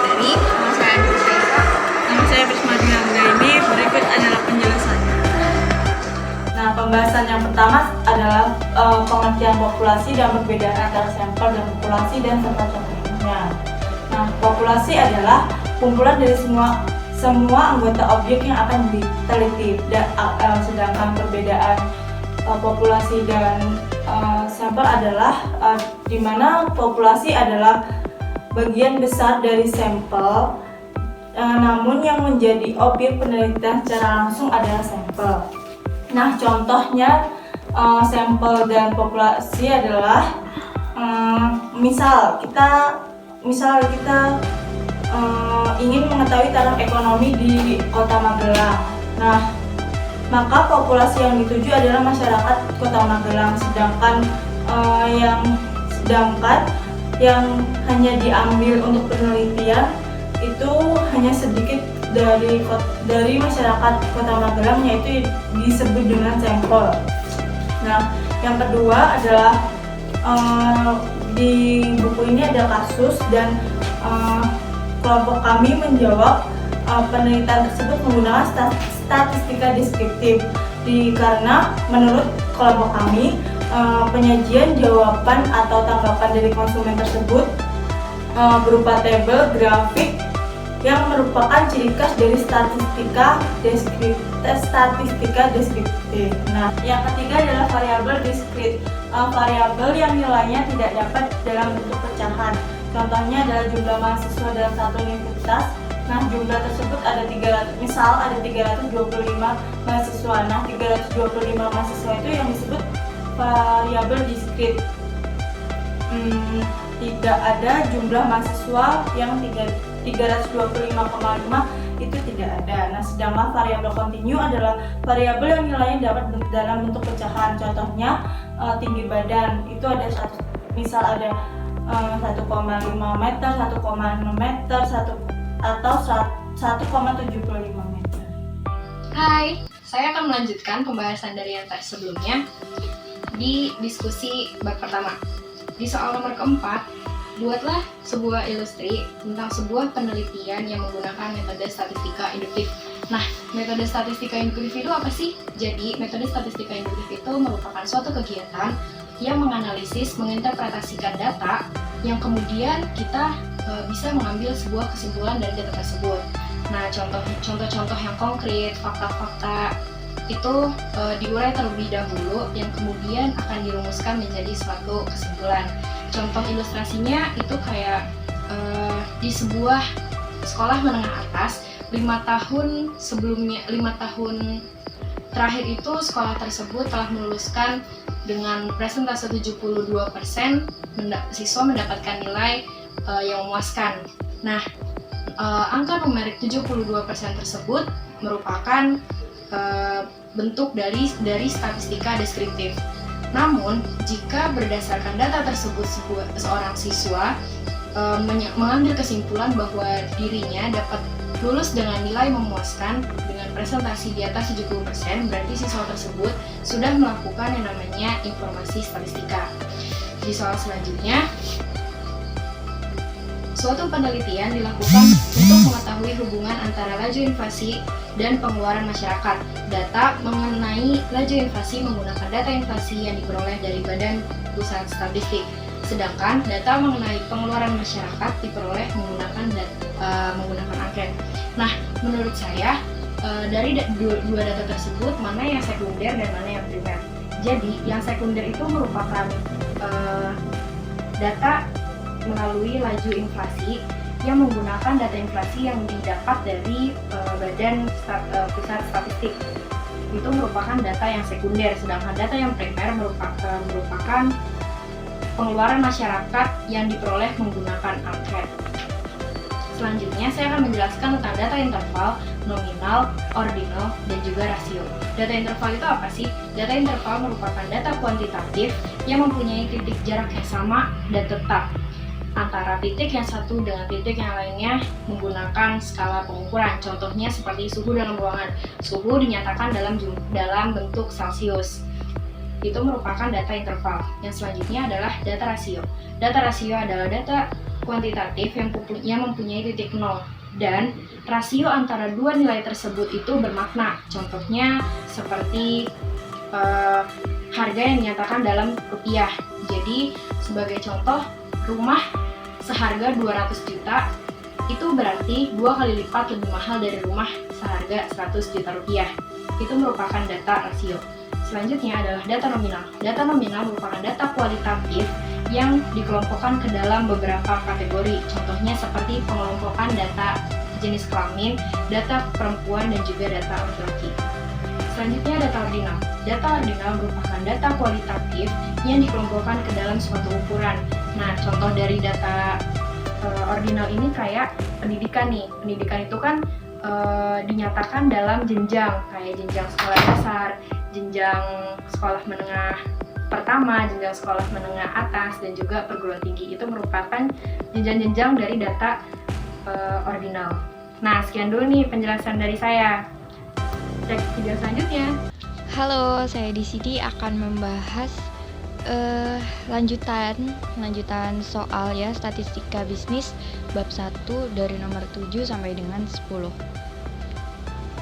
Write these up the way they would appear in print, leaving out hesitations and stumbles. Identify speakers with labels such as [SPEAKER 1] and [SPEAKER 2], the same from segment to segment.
[SPEAKER 1] materi. Nama saya Prisca.
[SPEAKER 2] Nama saya Prismadina Anggraini. Berikut adalah penjelasannya. Nah, pembahasan yang pertama adalah pengertian populasi dan perbedaan antara sampel dan populasi dan serta contohnya. Nah, populasi adalah kumpulan dari semua anggota objek yang akan diteliti, sedangkan perbedaan populasi dan sampel adalah di mana populasi adalah bagian besar dari sampel, namun yang menjadi objek penelitian secara langsung adalah sampel. Nah, contohnya sampel dan populasi adalah misal kita ingin mengetahui taraf ekonomi di Kota Magelang. Nah, maka populasi yang dituju adalah masyarakat Kota Magelang, sedangkan yang hanya diambil untuk penelitian itu hanya sedikit dari masyarakat Kota Magelang, yaitu disebut dengan sampel. Nah, yang kedua adalah di buku ini ada kasus dan kelompok kami menjawab penelitian tersebut menggunakan statistika deskriptif. Karena menurut kelompok kami penyajian jawaban atau tanggapan dari konsumen tersebut berupa tabel grafik yang merupakan ciri khas dari statistika deskriptif. Nah, yang ketiga adalah variabel diskrit, variabel yang nilainya tidak dapat dalam bentuk pecahan. Contohnya adalah jumlah mahasiswa dalam satu universitas. Nah, jumlah tersebut ada 325 mahasiswa. Nah, 325 mahasiswa itu yang disebut variabel diskrit. Tidak ada jumlah mahasiswa yang 325,5 itu tidak ada. Nah, sedangkan variabel kontinu adalah variabel yang nilainya dapat dalam bentuk pecahan. Contohnya tinggi badan itu ada misal ada 1,5 meter, 1,6 meter, atau 1,75 meter.
[SPEAKER 1] Hai, saya akan melanjutkan pembahasan dari yang sebelumnya di diskusi bab pertama. Di soal nomor keempat, buatlah sebuah ilustri tentang sebuah penelitian yang menggunakan metode statistika induktif. Nah, metode statistika induktif itu apa sih? Jadi, metode statistika induktif itu merupakan suatu kegiatan yang menganalisis, menginterpretasikan data yang kemudian kita bisa mengambil sebuah kesimpulan dari data tersebut. Nah, contoh-contoh yang konkret, fakta-fakta itu diurai terlebih dahulu yang kemudian akan dirumuskan menjadi suatu kesimpulan. Contoh ilustrasinya itu kayak di sebuah sekolah menengah atas 5 tahun terakhir itu sekolah tersebut telah meluluskan dengan persentase 72% siswa mendapatkan nilai yang memuaskan. Nah, angka numerik 72% tersebut merupakan bentuk dari statistika deskriptif. Namun, jika berdasarkan data tersebut seorang siswa mengambil kesimpulan bahwa dirinya dapat lulus dengan nilai memuaskan dengan presentasi di atas 70%, berarti siswa tersebut sudah melakukan yang namanya informasi statistika. Di soal selanjutnya, suatu penelitian dilakukan untuk mengetahui hubungan antara laju inflasi dan pengeluaran masyarakat. Data mengenai laju inflasi menggunakan data inflasi yang diperoleh dari Badan Pusat Statistik. Sedangkan data mengenai pengeluaran masyarakat diperoleh menggunakan angket. Nah, menurut saya dari dua data tersebut mana yang sekunder dan mana yang primer. Jadi, yang sekunder itu merupakan data melalui laju inflasi yang menggunakan data inflasi yang didapat dari Badan Pusat Statistik. Itu merupakan data yang sekunder, sedangkan data yang primer merupakan pengeluaran masyarakat yang diperoleh menggunakan angket. Selanjutnya, saya akan menjelaskan tentang data interval, nominal, ordinal, dan juga rasio. Data interval itu apa sih? Data interval merupakan data kuantitatif yang mempunyai titik jarak yang sama dan tetap antara titik yang satu dengan titik yang lainnya menggunakan skala pengukuran. Contohnya seperti suhu dalam ruangan. Suhu dinyatakan dalam bentuk Celcius. Itu merupakan data interval. Yang selanjutnya adalah data rasio. Data rasio adalah data kuantitatif yang mempunyai titik nol, dan rasio antara dua nilai tersebut itu bermakna. Contohnya seperti harga yang dinyatakan dalam rupiah. Jadi sebagai contoh, rumah seharga 200 juta itu berarti 2 kali lipat lebih mahal dari rumah seharga 100 juta rupiah. Itu merupakan data rasio. Selanjutnya adalah data nominal. Data nominal merupakan data kualitatif yang dikelompokkan ke dalam beberapa kategori. Contohnya seperti pengelompokan data jenis kelamin, data perempuan, dan juga data laki-laki. Selanjutnya data ordinal. Data ordinal merupakan data kualitatif yang dikelompokkan ke dalam suatu ukuran. Nah, contoh dari data ordinal ini kayak pendidikan nih. Pendidikan itu kan dinyatakan dalam jenjang, kayak jenjang sekolah dasar, jenjang sekolah menengah pertama, jenjang sekolah menengah atas, dan juga perguruan tinggi. Itu merupakan jenjang-jenjang dari data ordinal. Nah, sekian dulu nih penjelasan dari saya. Cek video selanjutnya.
[SPEAKER 3] Halo, saya di sini akan membahas lanjutan soal ya, statistika bisnis bab 1 dari nomor 7 sampai dengan 10.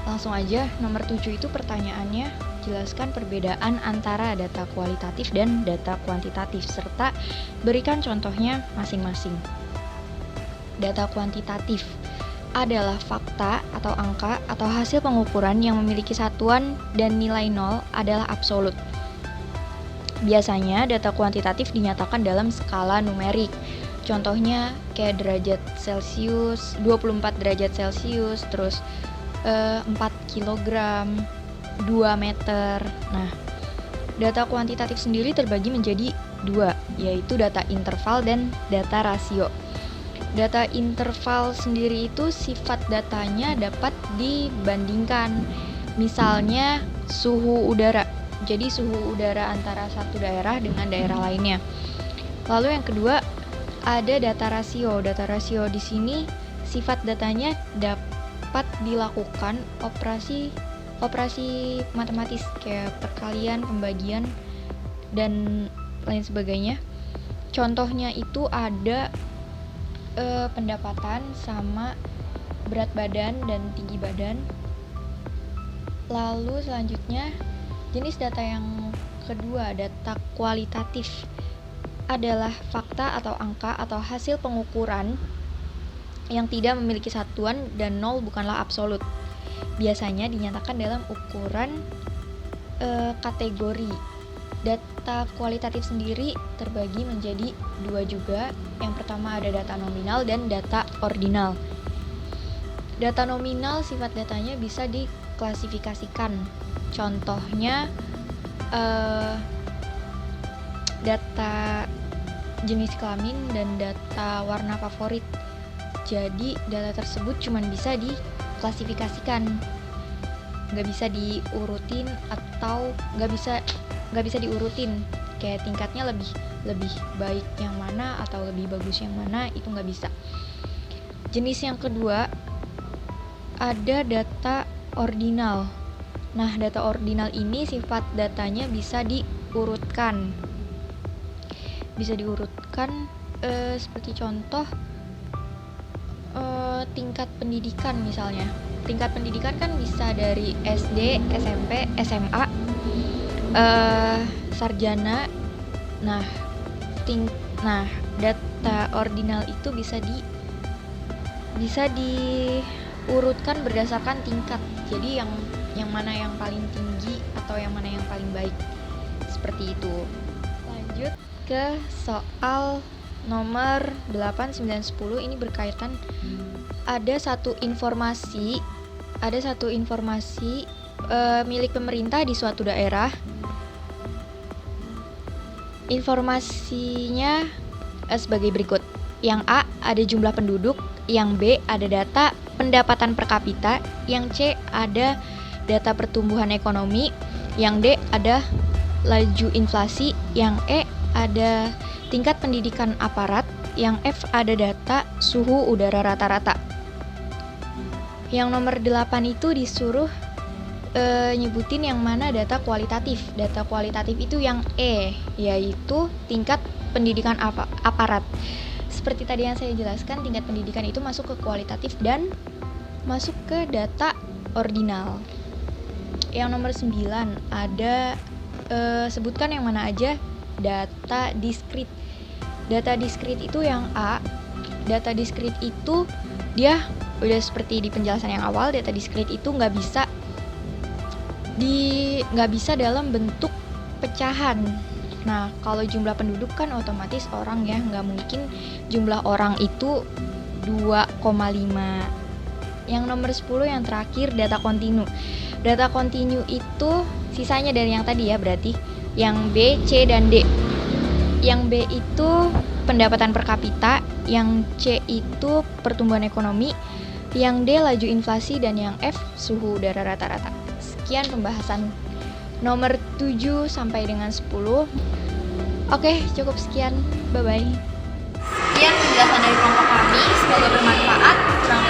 [SPEAKER 3] Langsung aja, nomor 7 itu pertanyaannya, jelaskan perbedaan antara data kualitatif dan data kuantitatif serta berikan contohnya masing-masing. Data kuantitatif adalah fakta atau angka atau hasil pengukuran yang memiliki satuan dan nilai nol adalah absolut. Biasanya data kuantitatif dinyatakan dalam skala numerik. Contohnya kayak derajat Celcius, 24 derajat Celcius, terus 4 kilogram, 2 meter. Nah, data kuantitatif sendiri terbagi menjadi dua, yaitu data interval dan data rasio. Data interval sendiri itu sifat datanya dapat dibandingkan. Misalnya suhu udara. Jadi suhu udara antara satu daerah dengan daerah lainnya. Lalu yang kedua ada data rasio. Data rasio di sini sifat datanya dapat dilakukan operasi matematis kayak perkalian, pembagian, dan lain sebagainya. Contohnya itu ada pendapatan sama berat badan dan tinggi badan. Lalu selanjutnya jenis data yang kedua, data kualitatif adalah fakta atau angka atau hasil pengukuran yang tidak memiliki satuan dan nol bukanlah absolut. Biasanya dinyatakan dalam ukuran kategori. Data kualitatif sendiri terbagi menjadi dua juga. Yang pertama ada data nominal dan data ordinal. Data nominal sifat datanya bisa diklasifikasikan. Contohnya data jenis kelamin dan data warna favorit. Jadi data tersebut cuma bisa diklasifikasikan, nggak bisa diurutin atau nggak bisa diurutin kayak tingkatnya lebih baik yang mana atau lebih bagus yang mana, itu nggak bisa. Jenis yang kedua ada data ordinal. Nah, data ordinal ini sifat datanya bisa diurutkan. Seperti contoh tingkat pendidikan misalnya. Tingkat pendidikan kan bisa dari SD, SMP, SMA, sarjana. Nah, data ordinal itu bisa diurutkan berdasarkan tingkat. Jadi yang mana yang paling tinggi atau yang mana yang paling baik, seperti itu. Lanjut ke soal nomor 8, 9, 10. Ini berkaitan ada satu informasi milik pemerintah di suatu daerah. Informasinya sebagai berikut. Yang A ada jumlah penduduk, yang B ada data pendapatan per kapita, yang C ada data pertumbuhan ekonomi, yang D ada laju inflasi, yang E ada tingkat pendidikan aparat, yang F ada data suhu udara rata-rata. Yang nomor 8 itu disuruh nyebutin yang mana data kualitatif. Data kualitatif itu yang E, yaitu tingkat pendidikan aparat. seperti tadi yang saya jelaskan, tingkat pendidikan itu masuk ke kualitatif dan masuk ke data ordinal. Yang nomor 9 ada sebutkan yang mana aja data diskrit. Data diskrit itu yang A. Data diskrit itu dia udah seperti di penjelasan yang awal, data diskrit itu nggak bisa dalam bentuk pecahan. Nah, kalau jumlah penduduk kan otomatis orang ya, nggak mungkin jumlah orang itu 2,5. Yang nomor 10 yang terakhir data kontinu. Data kontinu itu sisanya dari yang tadi ya, berarti yang B, C, dan D. Yang B itu pendapatan per kapita, yang C itu pertumbuhan ekonomi, yang D laju inflasi, dan yang F suhu udara rata-rata. Sekian pembahasan nomor 7 sampai dengan 10. Oke, cukup sekian. Bye-bye.
[SPEAKER 2] Sekian penjelasan dari kelompok kami, semoga bermanfaat. Kurang